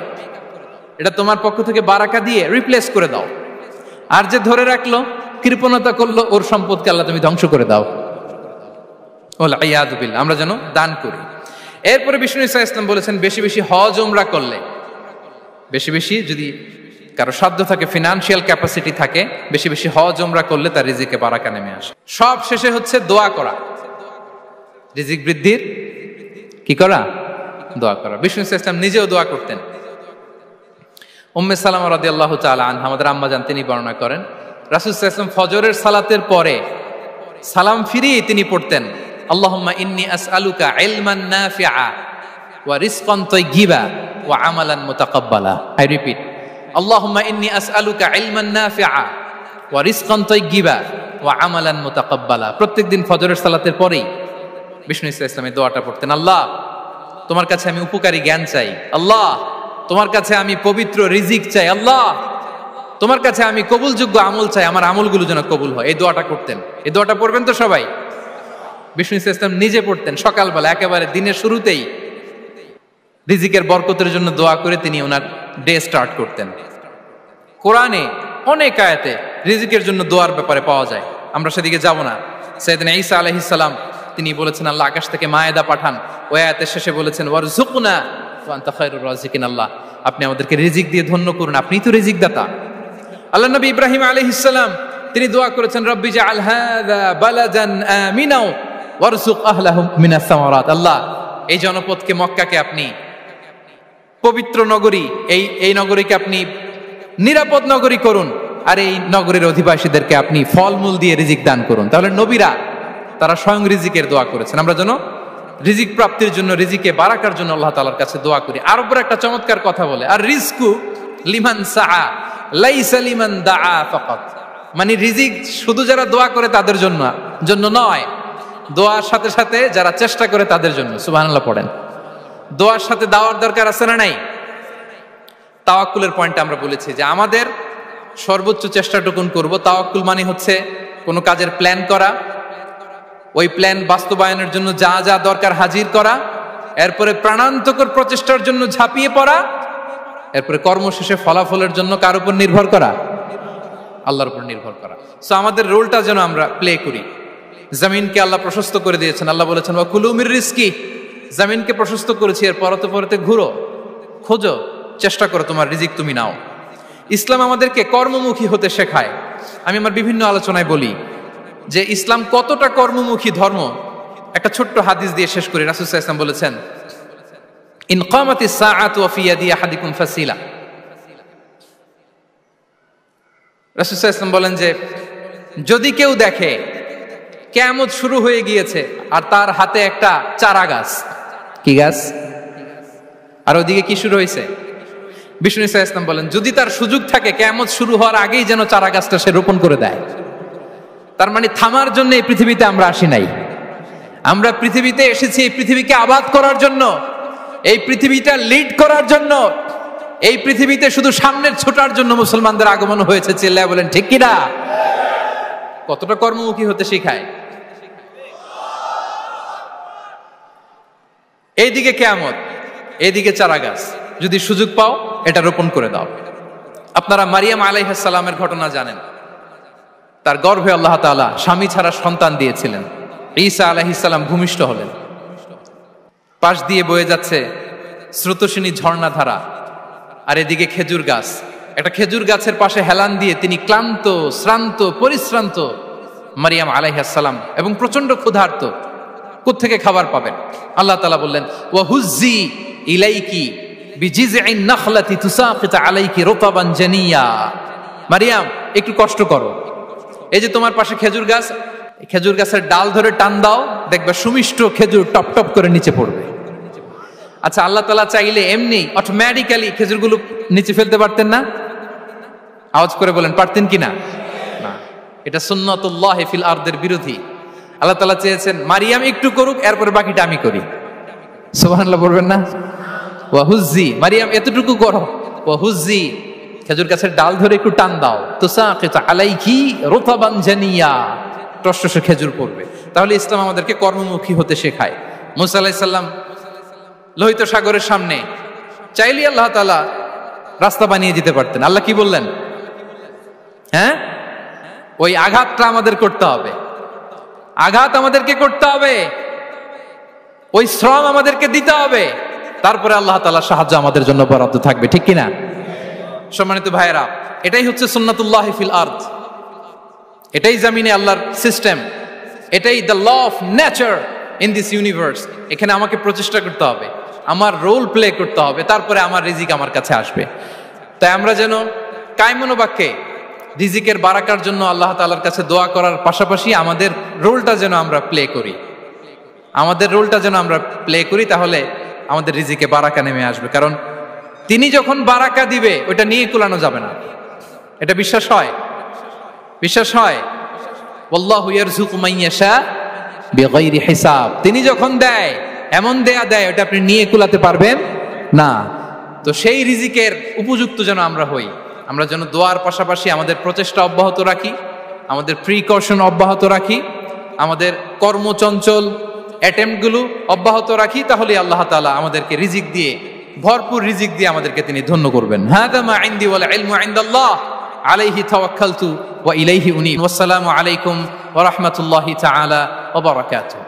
এটা তোমার পক্ষ থেকে বারাকা দিয়ে রিপ্লেস করে দাও। আর যে ধরে রাখলো, কৃপণতা করলো, ওর সম্পদকে আল্লাহ তুমি ধ্বংস করে দাও। ওয়াল ইয়াদু বিল্লাহ। আমরা যেন দান করি। এরপরে বিষ্ণু সাল্লাল্লাহু আলাইহি ওয়াসাল্লাম বলেছেন, বেশি বেশি হজ উমরা করলে, বেশি বেশি যদি কারো সাধ্য থাকে, ফিনান্সিয়াল ক্যাপাসিটি থাকে, বেশি বেশি হজ উমরা করলে তার রিজিকে বারাকা নেমে আসে। সব শেষে হচ্ছে দোয়া করা, রিজিক বৃদ্ধির কি করা? দোয়া করা। বিষ্ণু সাল্লাল্লাহু আলাইহি ওয়াসাল্লাম নিজেও দোয়া করতেন। উম্মে সালামা রাদিয়াল্লাহু তাআলা আনহা, আমাদের আম্মা জান, তিনি বর্ণনা করেন, রাসূল সাল্লাল্লাহু আলাইহি ওয়াসাল্লাম ফজরের সালাতের পরে সালাম ফিরিয়ে তিনি পড়তেন, আল্লাহুম্মা ইন্নী আসআলুকা ইলমান নাফিআ ওয়া রিজকান তাইয়্যিবা ওয়া আমালান মুতাকাব্বালা। আই রিপিট, আল্লাহুম্মা ইন্নী আসআলুকা ইলমান নাফিআ ওয়া রিজকান তাইয়্যিবা ওয়া আমালান মুতাকাব্বালা। প্রত্যেকদিন ফজরের সালাতের পরেই বিষ্ণু সাল্লাল্লাহু আলাইহি ওয়াসাল্লাম এই দোয়াটা পড়তেন, আল্লাহ তোমার কাছে আমি উপকারী জ্ঞান চাই, আল্লাহ তোমার কাছে আমি পবিত্র রিজিক চাই, আল্লাহ তোমার কাছে আমি কবুলযোগ্য আমল চাই, আমার আমলগুলো যেন কবুল হয়। এই দোয়াটা করতেন। এই দোয়াটা পড়বেন তো সবাই? বিষ্ণু সাল্লাল্লাহু আলাইহি ওয়াসাল্লাম নিজে পড়তেন সকালবেলা, একেবারে দিনের শুরুতেই রিজিকের বরকতের জন্য দোয়া করে তিনি ওনার ডে স্টার্ট করতেন। কোরআনে অনেক আয়াতে রিজিকের জন্য দোয়ার ব্যাপারে পাওয়া যায়, আমরা সেদিকে যাব না। সাইয়েদনা ঈসা আলাইহিস সালাম তিনি বলেছেন, আল্লাহ আকাশ থেকে মায়েদা পাঠান। ওই আয়াতের শেষে বলেছেন, ওয়ারযুকনা ওয়া আনতা খায়রুর রাযিকিন, আল্লাহ আপনি আমাদেরকে রিজিক দিয়ে ধন্য করুন, আপনিই তো রিজিক দাতা। আল্লাহ নবী ইব্রাহিম আলাইহিস সালাম তিনি দোয়া করেছেন, রব্বি জাআল হাযা বালাদান আমিনা ওয়ারযুক আহলাহু মিনাস সামারাত, আল্লাহ এই জনপদকে, মক্কাকে আপনি পবিত্র নগরী, এই নগরীকে আপনি নিরাপদ নগরী করুন, আর এই নগরীর অধিবাসীদেরকে আপনি ফলমূল দিয়ে রিজিক দান করুন। তাহলে নবীরা তারা স্বয়ং রিজিকের দোয়া করেছেন। আমরা যেন রিজিক প্রাপ্তির জন্য, রিজিকে বারাকার জন্য আল্লাহ তাআলার কাছে দোয়া করি। আরবরা একটা চমৎকার কথা বলে, আর রিজকু লিমান সাআ লাইসা লিমান দাআ ফাকাত, মানে রিজিক শুধু যারা দোয়া করে তাদের জন্য নয়, দোয়ার সাথে সাথে যারা চেষ্টা করে তাদের জন্য। সুবহানাল্লাহ পড়েন। দোয়ার সাথে দাওয়ার দরকার আছে না নাই? তাওয়াক্কুলের পয়েন্টে আমরা বলেছি যে আমাদের সর্বোচ্চ চেষ্টাটুকুন করব। তাওয়াক্কুল মানে হচ্ছে কোনো কাজের প্ল্যান করা, ওই প্ল্যান বাস্তবায়নের জন্য যা যা দরকার হাজির করা, এরপরে প্রাণান্তকর প্রচেষ্টার জন্য ঝাঁপিয়ে পড়া, এরপরে কর্মশেষে ফলাফলের জন্য কার উপর নির্ভর করা? আল্লাহর উপর নির্ভর করা। সো আমাদের রোলটা যেন আমরা প্লে করি। জমিনকে আল্লাহ প্রশস্ত করে দিয়েছেন, আল্লাহ বলেছেন ওয়া কুলু মির রিজকি, জমিনকে প্রশস্ত করেছি, এর পরতে ঘুরো, খোঁজো, চেষ্টা করো তোমার রিজিক তুমি নাও। ইসলাম আমাদেরকে কর্মমুখী হতে শেখায়। আমি আমার বিভিন্ন আলোচনায় বলি যে ইসলাম কতটা কর্মমুখী ধর্ম। একটা ছোট্ট হাদিস দিয়ে শেষ করি। রাসূল সাল্লাল্লাহু আলাইহি ওয়াসাল্লাম বলেছেন, ইন কামাতিস সাআতু ওয়া ফি ইয়াদি আহাদিকুম ফাসিলা। রাসূল সাল্লাল্লাহু আলাইহি ওয়াসাল্লাম বলেন যে যদি কেউ দেখে কিয়ামত শুরু হয়ে গিয়েছে আর তার হাতে একটা চারা গাছ, কি গাছ, আর ওদিকে কি শুরু হয়েছে, বিষ্ণু সাল্লাল্লাহু আলাইহি ওয়াসাল্লাম বলেন যদি তার সুযোগ থাকে কিয়ামত শুরু হওয়ার আগেই যেন চারা গাছটা সে রোপণ করে দেয়। তার মানে থামার জন্য এই পৃথিবীতে আমরা আসি নাই। আমরা পৃথিবীতে এসেছি এই পৃথিবীকে আবাদ করার জন্য, এই পৃথিবীটা লিড করার জন্য। এই পৃথিবীতে শুধু সামনের ছোটার জন্য মুসলমানদের আগমন হয়েছে। চিল্লায় বলেন ঠিক কিনা? কতটা কর্মমুখী হতে শেখায়। এইদিকে কিয়ামত, এইদিকে চারা গাছ, যদি সুযোগ পাও এটা রোপণ করে দাও। আপনারা মারিয়াম আলাইহিস সালামের ঘটনা জানেন। তার গর্ভে আল্লাহ তাআলা স্বামী ছাড়া সন্তান দিয়েছিলেন। ঈসা আলাইহিস সালাম ভূমিষ্ঠ হলেন। পাশ দিয়ে বয়ে যাচ্ছে স্রোতস্বিনী ঝর্ণাধারা, আর এদিকে খেজুর গাছ। একটা খেজুর গাছের পাশে হেলান দিয়ে তিনি ক্লান্ত, শ্রান্ত, পরিশ্রান্ত মারিয়াম আলাইহিস সালাম, এবং প্রচন্ড ক্ষুধার্ত। কোত্থেকে খাবার পাবেন? আল্লাহ তাআলা বললেন, ওয়া হুজ্জি ইলাইকি বিজিযইন নাখলাতি তুসাকিত আলাইকি রুতাবান জানিয়া। মারিয়াম, একটু কষ্ট করো। এই যে তোমার পাশে খেজুর গাছ, খেজুর গাছের ডাল ধরে টান দাও, দেখবে সুমিষ্ট খেজুর টপ টপ করে নিচে পড়বে। আচ্ছা, আল্লাহ তাআলা চাইলে এমনি অটোমেটিক্যালি খেজুরগুলো নিচে ফেলতে পারতেন না? আওয়াজ করে বলেন, পারতেন কিনা? না, এটা সুন্নাতুল্লাহি ফিল আরদের বিরোধী। আল্লাহ তাআলা চেয়েছেন মারিয়াম একটু করুক, এরপরে বাকিটা আমি করি। সুবহানাল্লাহ বলবেন না? ওয়া হুজ্জি, মারিয়াম এতটুকু করো। ওয়া হুজ্জি, খেজুর গাছের ডাল ধরে একটু টান দাও, তুসাকিত আলাইকি রুতাবান জানিয়া, টসটসে খেজুর পড়বে। তাহলে ইসলাম আমাদেরকে কর্মমুখী হতে শেখায়। মুসা আলাইহিস সালাম লোহিত সাগরের সামনে চাইলে আল্লাহ তাআলা রাস্তা বানিয়ে দিতে পারতেন। আল্লাহ কি বললেন? হ্যাঁ, ওই আঘাতটা আমাদের করতে হবে, আঘাত আমাদেরকে করতে হবে, ওই শ্রম আমাদেরকে দিতে হবে, তারপরে আল্লাহ তাআলার সাহায্য আমাদের জন্য বরাদ্দ থাকবে। ঠিক কিনা? সম্মানিত ভাইয়েরা, এটাই হচ্ছে সুন্নাতুল্লাহি ফিল আরদ। এটাই জমিনে আল্লাহর সিস্টেম, এটাই the law of nature in this universe. এখানে আমাকে প্রচেষ্টা করতে হবে, আমার রোল প্লে করতে হবে, তারপরে আমার রিজিক আমার কাছে আসবে। তাই আমরা যেন কায়মনোবাক্যে রিজিকের বারাকার জন্য আল্লাহ তাআলার কাছে দোয়া করার পাশাপাশি আমাদের রোলটা যেন আমরা প্লে করি, আমাদের রোলটা যেন আমরা প্লে করি, তাহলে আমাদের রিজিকে বারাকা নেমে আসবে। কারণ তিনি যখন বারাকা দিবে ওটা নিয়ে কুলানো যাবে না। এটা বিশ্বাস হয়? বিশ্বাস হয়? ওয়াল্লাহু ইয়ারযুকু মান ইয়াশা বিগাইরি হিসাব। তিনি যখন দেয় এমন দেয় ওটা আপনি নিয়ে কুলাতে পারবেন না। তো সেই রিজিকের উপযুক্ত যেন আমরা হই। আমরা যেন দোয়ার পাশাপাশি আমাদের প্রচেষ্টা অব্যাহত রাখি, আমাদের প্রিকশন অব্যাহত রাখি, আমাদের কর্মচঞ্চল অ্যাটেম্পটগুলো অব্যাহত রাখি। তাহলে আল্লাহ তাআলা আমাদেরকে রিজিক দিয়ে, ভরপুর রিজিক দিয়ে আমাদেরকে তিনি ধন্য করবেন। হাযা মা ইনদি ওয়াল ইলমু ইনদাল্লাহ আলাইহি তাওয়াক্কালতু ওয়া ইলাইহি উনীব। ওয়াসসালামু আলাইকুম ওয়া রাহমাতুল্লাহি তাআলা ওয়া বারাকাতুহু।